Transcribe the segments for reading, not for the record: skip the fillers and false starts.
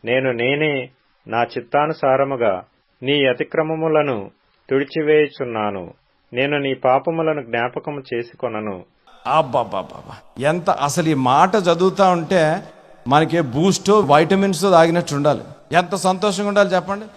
నేనే నా చిత్తానుసారముగా నీ అతిక్రమములను తుడిచివేయుచున్నాను. నేను నీ పాపములను జ్ఞాపకము చేసుకొనను. అబ్బాబ్బాబ్బా, ఎంత అసలు ఈ మాట చదువుతా ఉంటే మనకి బూస్టో వైటమిన్స్ తాగినట్టు ఉండాలి. ఎంత సంతోషంగా ఉండాలి చెప్పండి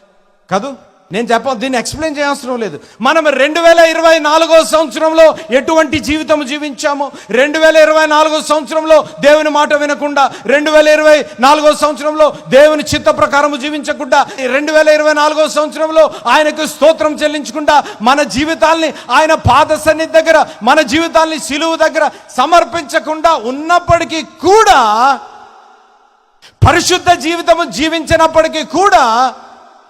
కదూ. నేను దీన్ని ఎక్స్ప్లెయిన్ చేయాల్సిన లేదు. మనం 2024 సంవత్సరంలో ఎటువంటి జీవితం జీవించామో, 2024 సంవత్సరంలో దేవుని మాట వినకుండా, 2024 సంవత్సరంలో దేవుని చిత్త ప్రకారం జీవించకుండా, 2024 సంవత్సరంలో ఆయనకు స్తోత్రం చెల్లించకుండా మన జీవితాల్ని ఆయన పాద సన్నిధి దగ్గర, మన జీవితాల్ని సిలువు దగ్గర సమర్పించకుండా ఉన్నప్పటికీ కూడా, పరిశుద్ధ జీవితము జీవించినప్పటికీ కూడా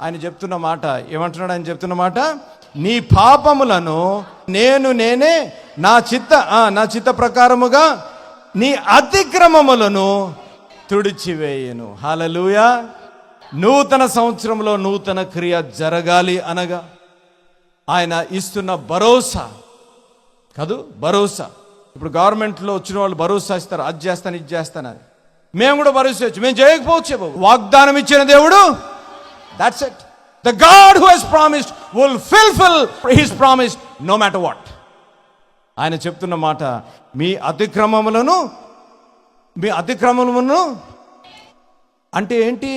ఆయన చెప్తున్న మాట ఏమంటున్నాడు? ఆయన చెప్తున్న మాట, నీ పాపములను నేనే నా చిత్త ప్రకారముగా నీ అతిక్రమములను తుడిచివేయను. హల్లెలూయా. నూతన సంవత్సరంలో నూతన క్రియ జరగాలి అనగా ఆయన ఇస్తున్న భరోసా కాదు, భరోసా. ఇప్పుడు గవర్నమెంట్లో వచ్చిన వాళ్ళు భరోసా ఇస్తారు, అది చేస్తాను ఇది చేస్తాను. మేము కూడా భరోసా ఇచ్చు, మేము చేయకపోవచ్చు. వాగ్దానం ఇచ్చిన దేవుడు, that's it. The God who has promised will fulfill his promise no matter what. ఆయన చెప్తున్న మాట, మీ అతిక్రమములను అంటే ఏంటి?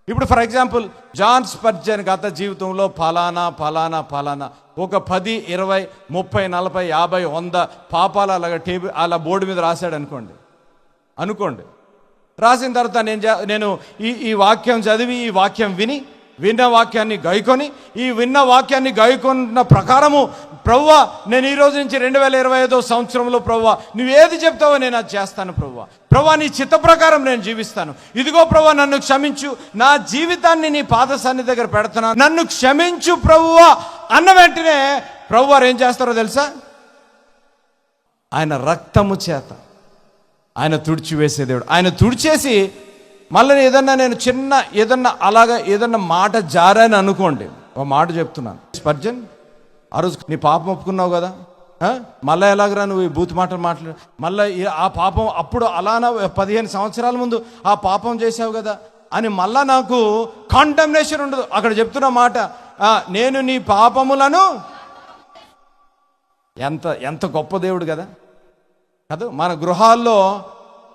ఇప్పుడు ఫర్ ఎగ్జాంపుల్ జాన్ స్పర్జన్ గత జీవితంలో ఫలానా ఒక 10, 20, 30, 40, 50, 100 పాపాలు అలాగ అలా బోర్డు మీద రాశాడు అనుకోండి. రాసిన తర్వాత నేను ఈ వాక్యం చదివి, ఈ వాక్యం విన్న వాక్యాన్ని గాయకొని, ఈ విన్న వాక్యాన్ని గాయకొన్న ప్రకారము, ప్రభువా నేను ఈ రోజు నుంచి 2025 సంవత్సరంలో ప్రభువా నువ్వు ఏది చెప్తావో నేను అది చేస్తాను. ప్రభువా నీ చిత్త ప్రకారం నేను జీవిస్తాను. ఇదిగో ప్రభువా నన్ను క్షమించు, నా జీవితాన్ని నీ పాద సన్నిధి దగ్గర పెడుతున్నాను, నన్ను క్షమించు ప్రభువా అన్న వెంటనే ప్రభువారు ఏం చేస్తారో తెలుసా? ఆయన రక్తము చేత ఆయన తుడిచివేసే దేవుడు. ఆయన తుడిచేసి మళ్ళీ ఏదన్నా మాట జారని అనుకోండి, ఒక మాట చెప్తున్నాను. స్పర్జన్, ఆ రోజు నీ పాపం ఒప్పుకున్నావు కదా, మళ్ళీ ఎలాగరా నువ్వు ఈ బూత్ మాట్లాడు, మళ్ళీ ఆ పాపం అప్పుడు అలానా 15 సంవత్సరాల ముందు ఆ పాపం చేసావు కదా అని మళ్ళా నాకు కాండమ్నేషన్ ఉండదు. అక్కడ చెప్తున్న మాట, నేను నీ పాపములను, ఎంత గొప్ప దేవుడు కదా. మన గృహాల్లో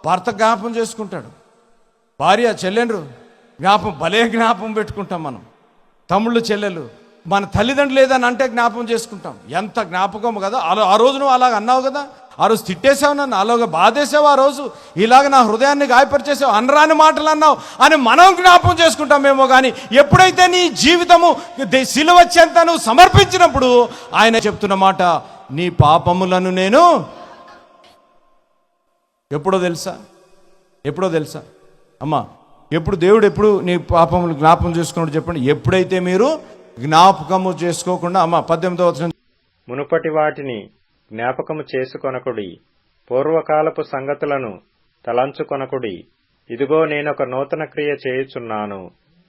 భర్త జ్ఞాపం చేసుకుంటాడు, భార్య చెల్లెండ్రు భలే జ్ఞాపం పెట్టుకుంటాం. మనం తమ్ముళ్ళు చెల్లెలు మన తల్లిదండ్రులు ఏదని అంటే జ్ఞాపం చేసుకుంటాం. ఎంత జ్ఞాపకం కదా. ఆ రోజు నువ్వు అలాగ అన్నావు కదా, ఆ రోజు తిట్టేసావు, నన్ను అలాగ బాధేసావు, ఆ రోజు ఇలాగ నా హృదయాన్ని గాయపరిచేసావు, అనరాని మాటలు అన్నావు అని మనం జ్ఞాపం చేసుకుంటామేమో. కానీ ఎప్పుడైతే నీ జీవితము సిలువ చెంత నువ్వు సమర్పించినప్పుడు ఆయన చెప్తున్న మాట, నీ పాపములను నేను ఎప్పుడో తెలుసా అమ్మా, దేవుడు నీ పాపములు జ్ఞాపకం చేసుకున్నాడు చెప్పండి? ఎప్పుడైతే మీరు జ్ఞాపకము చేసుకోకుండా, అమ్మా 18వ వచనం, మునుపటి వాటిని జ్ఞాపకము చేసుకొనకుడి, పూర్వకాలపు సంగతులను తలంచుకొనకుడి. ఇదిగో నేనొక నూతన క్రియ చేయుచున్నాను,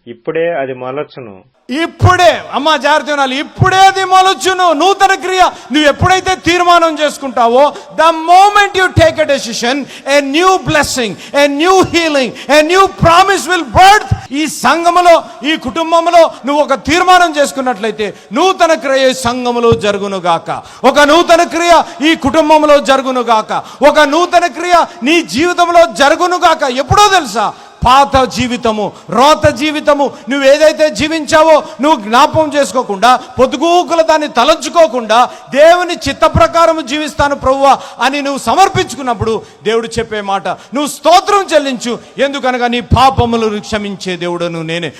ఇప్పుడే అది మొలచును. ఇప్పుడే, అమ్మా జాగ్రత్త వినాలి, ఇప్పుడే అది మొలచును. నూతన క్రియ నువ్వు ఎప్పుడైతే తీర్మానం చేసుకుంటావో, the moment you take a decision, a new blessing, a new healing, a new promise will birth. ఈ సంఘములో, ఈ కుటుంబంలో నువ్వు ఒక తీర్మానం చేసుకున్నట్లయితే నూతన క్రియ సంఘములో జరుగునుగాక, ఒక నూతన క్రియ ఈ కుటుంబంలో జరుగునుగాక, ఒక నూతన క్రియ నీ జీవితంలో జరుగునుగాక. ఎప్పుడో తెలుసా? పాత జీవితము, రోత జీవితము నువ్వు ఏదైతే జీవించావో నువ్వు జ్ఞాపకం చేసుకోకుండా, పొద్దుగూకుల దాన్ని తలంచుకోకుండా, దేవుని చిత్త ప్రకారం జీవిస్తాను ప్రభువా అని నువ్వు సమర్పించుకున్నప్పుడు దేవుడు చెప్పే మాట, నువ్వు స్తోత్రం చెల్లించు, ఎందుకనగా నీ పాపములను క్షమించే దేవుడను నేనే.